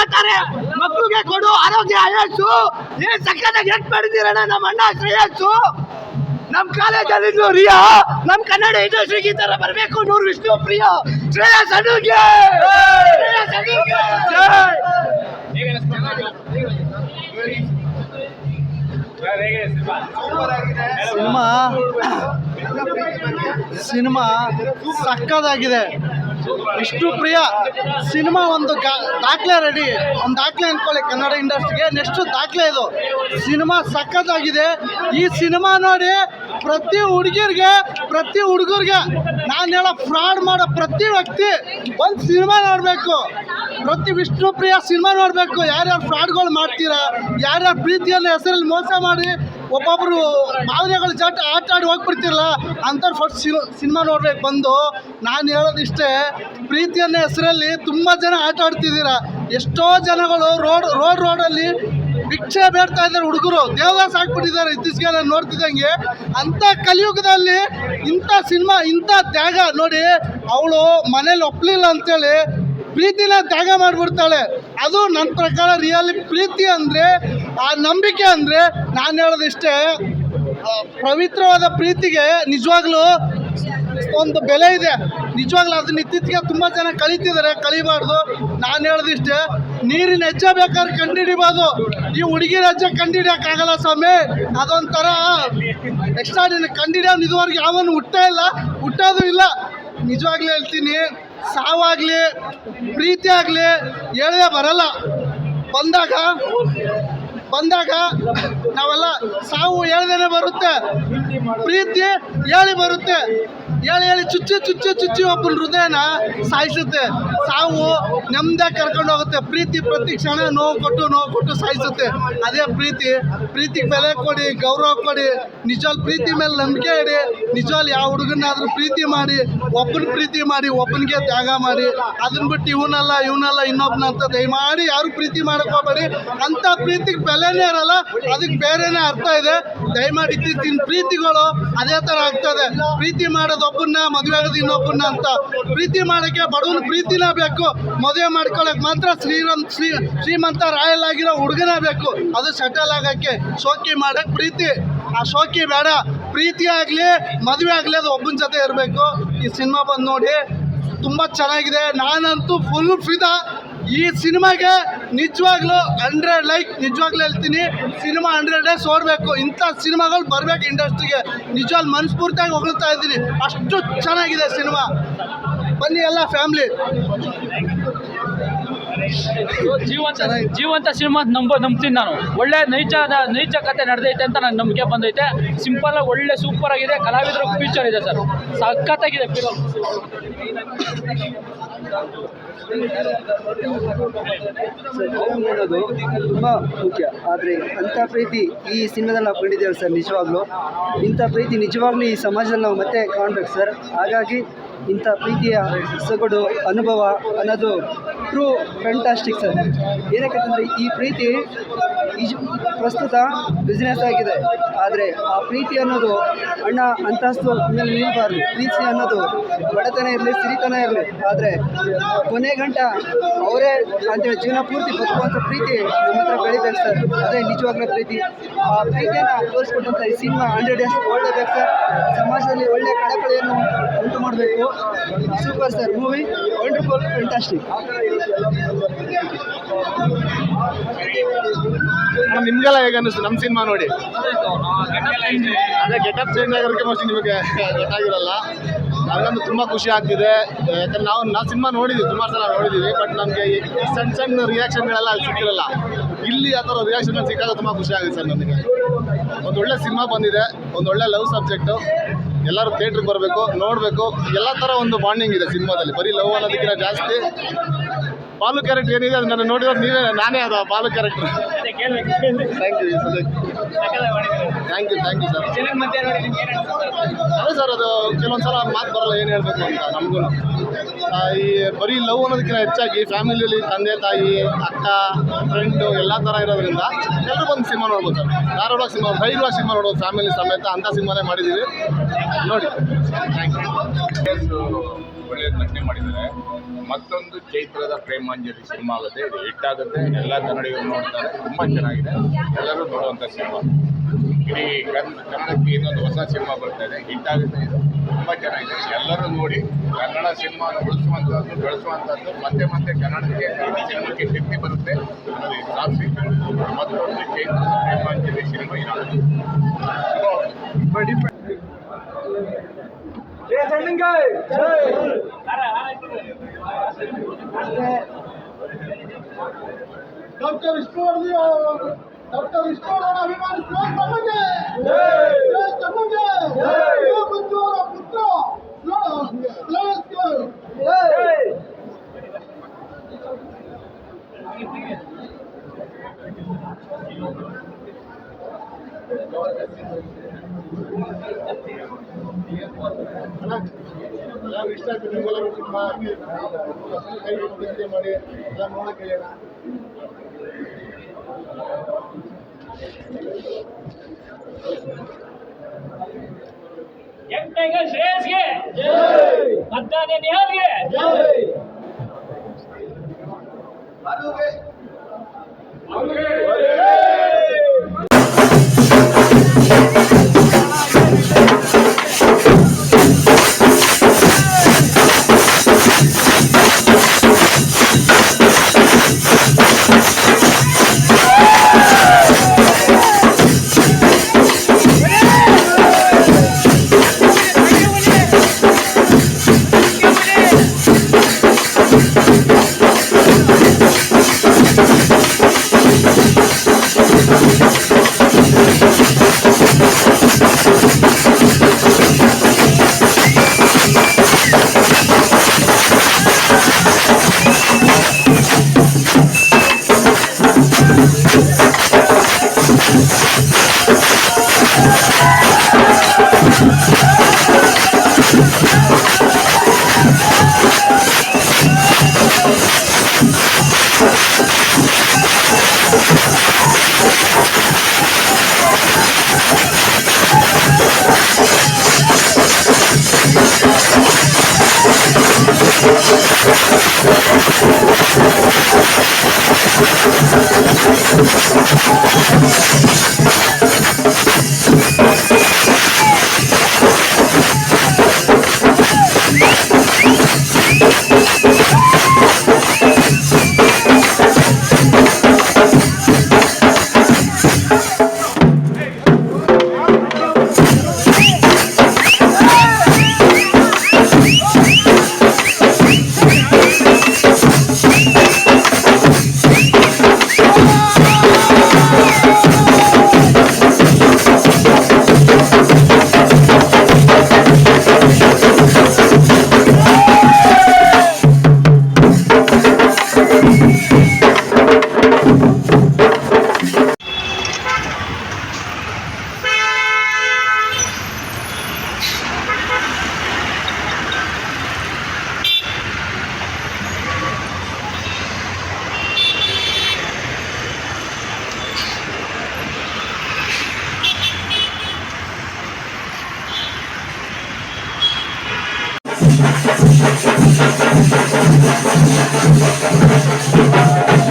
ತಗೋತಾರೆ. ಮಕ್ಕಳಿಗೆ ಕೊಡು ಆರೋಗ್ಯ ಆಯಸ್ಸು. ಏನ್ ಸಕ್ಕತ್ತಾಗಿ ಎಟ್ ಮಾಡಿದ್ದೀರಣ್ಣ ನಮ್ಮ ಅಣ್ಣ ಶ್ರೇಯಸ್ಸು. ನಮ್ ಕಾಲೇಜಲ್ಲಿ ರಿಯಾ ನಮ್ ಕನ್ನಡ ಇಂಡಸ್ಟ್ರಿಗೆ ಈ ತರ ಬರ್ಬೇಕು. ನೂರು ವಿಷ್ಣು ಪ್ರಿಯ ಶ್ರೇಯಸ್ ಅಡುಗೆ ಸಿನಿಮಾ ಸಕ್ಕದಾಗಿದೆ. ವಿಷ್ಣು ಪ್ರಿಯ ಸಿನಿಮಾ ಒಂದು ದಾಖಲೆ ರೆಡಿ, ಒಂದು ದಾಖಲೆ ಅನ್ಕೊಳ್ಳಿ ಕನ್ನಡ ಇಂಡಸ್ಟ್ರಿಗೆ. ನೆಕ್ಸ್ಟ್ ದಾಖಲೆ ಇದು ಸಿನಿಮಾ ಸಕ್ಕದಾಗಿದೆ. ಈ ಸಿನಿಮಾ ನೋಡಿ ಪ್ರತಿ ಹುಡುಗಿರಿಗೆ ಪ್ರತಿ ಹುಡುಗರಿಗೆ ನಾನು ಹೇಳೋ ಫ್ರಾಡ್ ಮಾಡೋ ಪ್ರತಿ ವ್ಯಕ್ತಿ ಒಂದು ಸಿನಿಮಾ ನೋಡಬೇಕು. ಪ್ರತಿ ವಿಷ್ಣು ಪ್ರಿಯ ಸಿನಿಮಾ ನೋಡಬೇಕು. ಯಾರ್ಯಾರು ಫ್ರಾಡ್ಗಳು ಮಾಡ್ತೀರಾ, ಯಾರ್ಯಾರು ಪ್ರೀತಿಯನ್ನು ಹೆಸರಲ್ಲಿ ಮೋಸ ಮಾಡಿ ಒಬ್ಬೊಬ್ಬರು ಭಾವನೆಗಳು ಆಟ ಆಡಿ ಹೋಗ್ಬಿಡ್ತಿರಲ್ಲ ಅಂಥವ್ರು ಫಸ್ಟ್ ಸಿನಿಮಾ ನೋಡ್ಬೇಕು ಬಂದು. ನಾನು ಹೇಳೋದಿಷ್ಟೇ, ಪ್ರೀತಿಯನ್ನ ಹೆಸರಲ್ಲಿ ತುಂಬ ಜನ ಆಟ ಆಡ್ತಿದ್ದೀರಾ. ಎಷ್ಟೋ ಜನಗಳು ರೋಡಲ್ಲಿ ಭಿಕ್ಷೆ ಬೇಡ್ತಾ ಇದ್ದಾರೆ. ಹುಡುಗರು ದೇವದಾಸ ಹಾಕ್ಬಿಟ್ಟಿದ್ದಾರೆ ಇತ್ತೀಚೆಗೆ ನಾನು ನೋಡ್ತಿದ್ದಂಗೆ. ಅಂಥ ಕಲಿಯುಗದಲ್ಲಿ ಇಂಥ ಸಿನಿಮಾ, ಇಂಥ ತ್ಯಾಗ ನೋಡಿ. ಅವಳು ಮನೇಲಿ ಒಪ್ಪಲಿಲ್ಲ ಅಂತೇಳಿ ಪ್ರೀತಿನ ತ್ಯಾಗ ಮಾಡಿಬಿಡ್ತಾಳೆ. ಅದು ನನ್ನ ಪ್ರಕಾರ ರಿಯಲಿ ಪ್ರೀತಿ ಅಂದರೆ, ಆ ನಂಬಿಕೆ ಅಂದರೆ ನಾನು ಹೇಳೋದಿಷ್ಟೇ, ಪವಿತ್ರವಾದ ಪ್ರೀತಿಗೆ ನಿಜವಾಗ್ಲೂ ಒಂದು ಬೆಲೆ ಇದೆ. ನಿಜವಾಗ್ಲೂ ಅದನ್ನ ಇತ್ತೀಚೆಗೆ ತುಂಬ ಜನ ಕಲಿತಿದ್ದಾರೆ, ಕಲಿಬಾರ್ದು. ನಾನು ಹೇಳೋದಿಷ್ಟೇ, ನೀರಿನ ಹೆಜ್ಜೆ ಬೇಕಾದ್ರೆ ಕಂಡುಹಿಡಿಬೋದು, ಈ ಹುಡುಗಿರ ಹೆಜ್ಜೆ ಕಂಡುಹಿಡಿಯೋಕ್ಕಾಗಲ್ಲ ಸ್ವಾಮಿ. ಅದೊಂಥರ ಎಕ್ಸ್ಟ್ರಾ ಕಂಡುಹಿಡಿಯೋನು ಇದುವರೆಗೆ ಯಾವನು ಹುಟ್ಟೋದು ಇಲ್ಲ. ನಿಜವಾಗ್ಲೂ ಹೇಳ್ತೀನಿ, ಸಾವಾಗಲಿ ಪ್ರೀತಿ ಆಗಲಿ ಹೇಳೇ ಬರಲ್ಲ. ಬಂದಾಗ ನಾವೆಲ್ಲ ಸಾವು ಹೇಳ್ದೇನೆ ಬರುತ್ತೆ, ಪ್ರೀತಿ ಹೇಳಿ ಬರುತ್ತೆ. ಹೇಳಿ ಚುಚ್ಚಿ ಒಬ್ಬನ ಹೃದಯನ ಸಾಯಿಸುತ್ತೆ. ಸಾವು ನೆಮ್ಮದಿಯಾಗಿ ಕರ್ಕೊಂಡು ಹೋಗುತ್ತೆ. ಪ್ರೀತಿ ಪ್ರತಿ ಕ್ಷಣ ನೋವು ಕೊಟ್ಟು ಸಾಯಿಸುತ್ತೆ. ಅದೇ ಪ್ರೀತಿಗೆ ಬೆಲೆ ಕೊಡಿ, ಗೌರವ ಕೊಡಿ. ನಿಜವಾಗ್ಲೂ ಪ್ರೀತಿ ಮೇಲೆ ನಂಬಿಕೆ ಇಡಿ. ನಿಜವಾಗ್ಲೂ ಯಾವ ಹುಡುಗನಾದ್ರೂ ಪ್ರೀತಿ ಮಾಡಿ, ಒಬ್ಬನಿಗೆ ತ್ಯಾಗ ಮಾಡಿ. ಅದನ್ನ ಬಿಟ್ಟು ಇವನಲ್ಲ ಇನ್ನೊಬ್ಬನ ಅಂತ ದಯಮಾಡಿ ಯಾರು ಪ್ರೀತಿ ಮಾಡಕ್ಕೆ ಹೋಗಬೇಡಿ. ಅಂಥ ಪ್ರೀತಿಗೆ ಬೆಲೆನೇ ಇರಲ್ಲ, ಅದಕ್ಕೆ ಬೇರೆನೇ ಅರ್ಥ ಇದೆ. ದಯಮಾಡಿ ಇತ್ತೀಚಿನ ಪ್ರೀತಿಗಳು ಅದೇ ಥರ ಆಗ್ತದೆ. ಪ್ರೀತಿ ಮಾಡೋದು ಒಬ್ಬನ್ನ, ಮದುವೆ ಆಗೋದು ಇನ್ನೊಬ್ಬನ್ನ ಅಂತ. ಪ್ರೀತಿ ಮಾಡೋಕ್ಕೆ ಬಡವನ ಪ್ರೀತಿನ ಬೇಕು. ಮದುವೆ ಮಾಡ್ಕೊಳ್ಳೋಕೆ ಮಾತ್ರ ಶ್ರೀಮಂತ ರಾಯಲ್ ಆಗಿರೋ ಹುಡುಗನ ಬೇಕು. ಅದು ಸೆಟಲ್ ಆಗೋಕ್ಕೆ, ಶೋಕಿ ಮಾಡೋಕ್ಕೆ ಪ್ರೀತಿ. ಆ ಶೋಕಿ ಬೇಡ. ಪ್ರೀತಿ ಆಗಲಿ ಮದುವೆ ಆಗಲಿ ಅದು ಒಬ್ಬನ ಜೊತೆ ಇರಬೇಕು. ಈ ಸಿನಿಮಾ ಬಂದು ನೋಡಿ, ತುಂಬ ಚೆನ್ನಾಗಿದೆ. ನಾನಂತೂ ಫುಲ್ ಫಿದಾ ಈ ಸಿನಿಮಾಗೆ. ನಿಜವಾಗ್ಲೂ 100 ಲೈಕ್. ನಿಜವಾಗ್ಲೂ ಹೇಳ್ತೀನಿ, ಸಿನಿಮಾ 100 ಡೇಸ್ ಓಡಬೇಕು. ಇಂಥ ಸಿನಿಮಾಗಳು ಬರಬೇಕು ಇಂಡಸ್ಟ್ರಿಗೆ. ನಿಜವಾಗ್ಲೂ ಮನಸ್ಫೂರ್ತಿಯಾಗಿ ಹೊಗಳ್ತಾ ಇದ್ದೀನಿ, ಅಷ್ಟು ಚೆನ್ನಾಗಿದೆ ಸಿನಿಮಾ. ಬನ್ನಿ ಎಲ್ಲ ಫ್ಯಾಮ್ಲಿ. ಜೀವಂತ ಸಿನಿಮಾ ನಂಬ್ತೀನಿ ನಾನು. ಒಳ್ಳೆ ನೈಜ ಕತೆ ನಡೆದೈತೆ ಅಂತ ನನಗೆ ನಂಬಿಕೆ ಬಂದೈತೆ. ಸಿಂಪಲ್ ಆಗಿ ಒಳ್ಳೆ ಸೂಪರ್ ಆಗಿದೆ. ಕಲಾವಿದರು ಫ್ಯೂಚರ್ ಇದೆ ಸರ್, ಸಖತ್ತಾಗಿದೆ ಫಿಲಮ್. ಅನ್ನೋದು ತುಂಬ ಮುಖ್ಯ. ಆದರೆ ಅಂಥ ಪ್ರೀತಿ ಈ ಸಿನಿಮಾದಲ್ಲಿ ನಾವು ಕಂಡಿದ್ದೇವೆ ಸರ್. ನಿಜವಾಗ್ಲೂ ಇಂಥ ಪ್ರೀತಿ ನಿಜವಾಗ್ಲೂ ಈ ಸಮಾಜದಲ್ಲಿ ನಾವು ಮತ್ತೆ ಕಾಣಬೇಕು ಸರ್. ಹಾಗಾಗಿ ಇಂಥ ಪ್ರೀತಿಯ ಸೊಗಡು ಅನುಭವ ಅನ್ನೋದು ಟ್ರೂ ಫ್ಯಾಂಟಾಸ್ಟಿಕ್ ಸರ್. ಏನಕ್ಕಂತಂದರೆ ಈ ಪ್ರೀತಿ ಪ್ರಸ್ತುತ ಬಿಸ್ನೆಸ್ ಆಗಿದೆ. ಆದರೆ ಆ ಪ್ರೀತಿ ಅನ್ನೋದು ಹಣ ಅಂತಸ್ತು ಮೇಲೆ ನಿಲ್ಲಬಾರ್ದು. ಪ್ರೀತಿ ಅನ್ನೋದು ಬಡತನ ಇರಲಿ, ಸಿರಿತನ ಇರಲಿ, ಆದರೆ ಕೊನೆ ಗಂಟ ಅವರೇ ಅಂತೇಳಿ ಜೀವನ ಪೂರ್ತಿ ಬದುಕುವಂಥ ಪ್ರೀತಿ ನಮ್ಮ ಹತ್ರ ಬೆಳಿಬೇಕು ಸರ್. ಅದೇ ನಿಜವಾಗ್ಲೂ ಪ್ರೀತಿ. ಆ ಪ್ರೀತಿಯನ್ನು ತೋರಿಸ್ಕೊಟ್ಟಂಥ ಈ ಸಿನಿಮಾ 100 ಡೇಸ್ ಒಳ್ಳೆಯಬೇಕು ಸರ್. ಸಮಾಜದಲ್ಲಿ ಒಳ್ಳೆಯ ಕಳಕಳಿಯನ್ನು ಉಂಟು ಮಾಡಬೇಕು. Super sir movie, wonderful, fantastic. ನಿಮಗೆಲ್ಲ ಹೇಗೆ ಅನ್ನಿಸ್ತು ನಮ್ಮ ಸಿನಿಮಾ ನೋಡಿ? ಅದೇ ಗೆಟಪ್ ಚೇಂಜ್ ಆಗಿರೋಕ್ಕೆ ಮೋಸ್ಟ್ಲಿ ನಿಮಗೆ ಗೊತ್ತಾಗಿರಲ್ಲ. ನನಗಂತೂ ತುಂಬ ಖುಷಿ ಆಗ್ತಿದೆ. ಯಾಕಂದ್ರೆ ನಾವು ಸಿನಿಮಾ ನೋಡಿದ್ದೀವಿ, ಸುಮಾರು ಸಲ ನೋಡಿದ್ದೀವಿ. ಬಟ್ ನಮಗೆ ಸಣ್ಣ ರಿಯಾಕ್ಷನ್ಗಳೆಲ್ಲ ಅಲ್ಲಿ ಸಿಕ್ಕಿರಲ್ಲ. ಇಲ್ಲಿ ಆ ಥರ ರಿಯಾಕ್ಷನ್ ಸಿಕ್ಕಾಗ ತುಂಬ ಖುಷಿ ಆಗಿದೆ ಸರ್ ನನಗೆ. ಒಂದು ಒಳ್ಳೆ ಸಿನಿಮಾ ಬಂದಿದೆ, ಒಂದು ಒಳ್ಳೆ ಲವ್ ಸಬ್ಜೆಕ್ಟು. ಎಲ್ಲರೂ ಥಿಯೇಟ್ರಿಗೆ ಬರಬೇಕು, ನೋಡಬೇಕು. ಎಲ್ಲ ಥರ ಒಂದು ಬಾಂಡಿಂಗ್ ಇದೆ ಸಿನಿಮಾದಲ್ಲಿ. ಬರೀ ಲವ್ ಅನ್ನೋದಕ್ಕಿಂತ ಜಾಸ್ತಿ ಬಾಲು ಕ್ಯಾರೆಕ್ಟರ್ ಏನಿದೆ ಅದು ನಾನು ನೋಡಿರೋದು ನಾನೇ ಅದು Balu character. Thank you sir. ಅದೇ ಸರ್, ಅದು ಕೆಲವೊಂದು ಸಲ ಮಾತು ಬರೋಲ್ಲ ಏನು ಹೇಳಬೇಕು ಅಂತ ನಮಗೂ. ಈ ಬರೀ ಲವ್ ಅನ್ನೋದಕ್ಕಿಂತ ಹೆಚ್ಚಾಗಿ ಫ್ಯಾಮಿಲಿಯಲ್ಲಿ ತಂದೆ ತಾಯಿ ಅಕ್ಕ ಫ್ರೆಂಡು ಎಲ್ಲ ಥರ ಇರೋದ್ರಿಂದ ಎಲ್ಲರೂ ಬಂದು ಸಿನಿಮಾ ನೋಡ್ಬೋದು ಸರ್. ಧಾರವಾಡ ಸಿನಿಮಾ, ಧೈರ್ಯವಾಗಿ ಸಿನಿಮಾ ನೋಡ್ಬೋದು ಫ್ಯಾಮಿಲಿ ಸಮೇತ. ಅಂಥ ಸಿನಿಮಾನೇ ಮಾಡಿದ್ದೀವಿ, ನೋಡಿ. Thank you. ಒಳ್ಳೆ ನಟನೆ ಮಾಡಿದ್ದಾರೆ. ಮತ್ತೊಂದು ಚೈತ್ರದ ಪ್ರೇಮಾಂಜಲಿ ಸಿನಿಮಾ ಆಗುತ್ತೆ, ಇದು ಹಿಟ್ ಆಗುತ್ತೆ, ಎಲ್ಲ ಕನ್ನಡಿಗರು ನೋಡ್ತಾರೆ. ತುಂಬ ಚೆನ್ನಾಗಿದೆ, ಎಲ್ಲರೂ ನೋಡುವಂಥ ಸಿನಿಮಾ. ಇಡೀ ಕನ್ನಡಕ್ಕೆ ಇನ್ನೊಂದು ಹೊಸ ಸಿನಿಮಾ ಬರ್ತಾ ಇದೆ, ಹಿಟ್ ಆಗುತ್ತೆ. ಇದು ತುಂಬ ಚೆನ್ನಾಗಿದೆ, ಎಲ್ಲರೂ ನೋಡಿ. ಕನ್ನಡ ಸಿನಿಮಾನ ಉಳಿಸುವಂಥದ್ದು, ಬೆಳೆಸುವಂಥದ್ದು, ಮತ್ತೆ ಮತ್ತೆ ಕನ್ನಡಕ್ಕೆ ಸಿನಿಮಾಕ್ಕೆ ಶಕ್ತಿ ಬರುತ್ತೆ ಅನ್ನೋದು ಸಾಕ್ಷಿ. ಮತ್ತೊಂದು ಚೈತ್ರದ ಪ್ರೇಮಾಂಜಲಿ ಸಿನಿಮಾ ಇರೋದು. ಡಾಕ್ಟರ್ ವಿಷ್ಣುವರ್ಧನ್ ಅಭಿಮಾನಿಸುವ ತಮಗೆ ತಮಗೆ ಮಂಜುವರ ಪುತ್ರ ಎಲ್ಲ ಇಷ್ಟ ಆಗ್ತದೆ. ನಿಮ್ಗೆಲ್ಲರೂ ಸಿನಿಮಾ ಮಾಡಿ ಎಲ್ಲ ನೋಡಕ್ಕೆ ಹೇಳ. ಶ್ರೇಯಸ್ಗೆ ಮತದಾನ ನಿಹಾಲ್ಗೆ Thank you.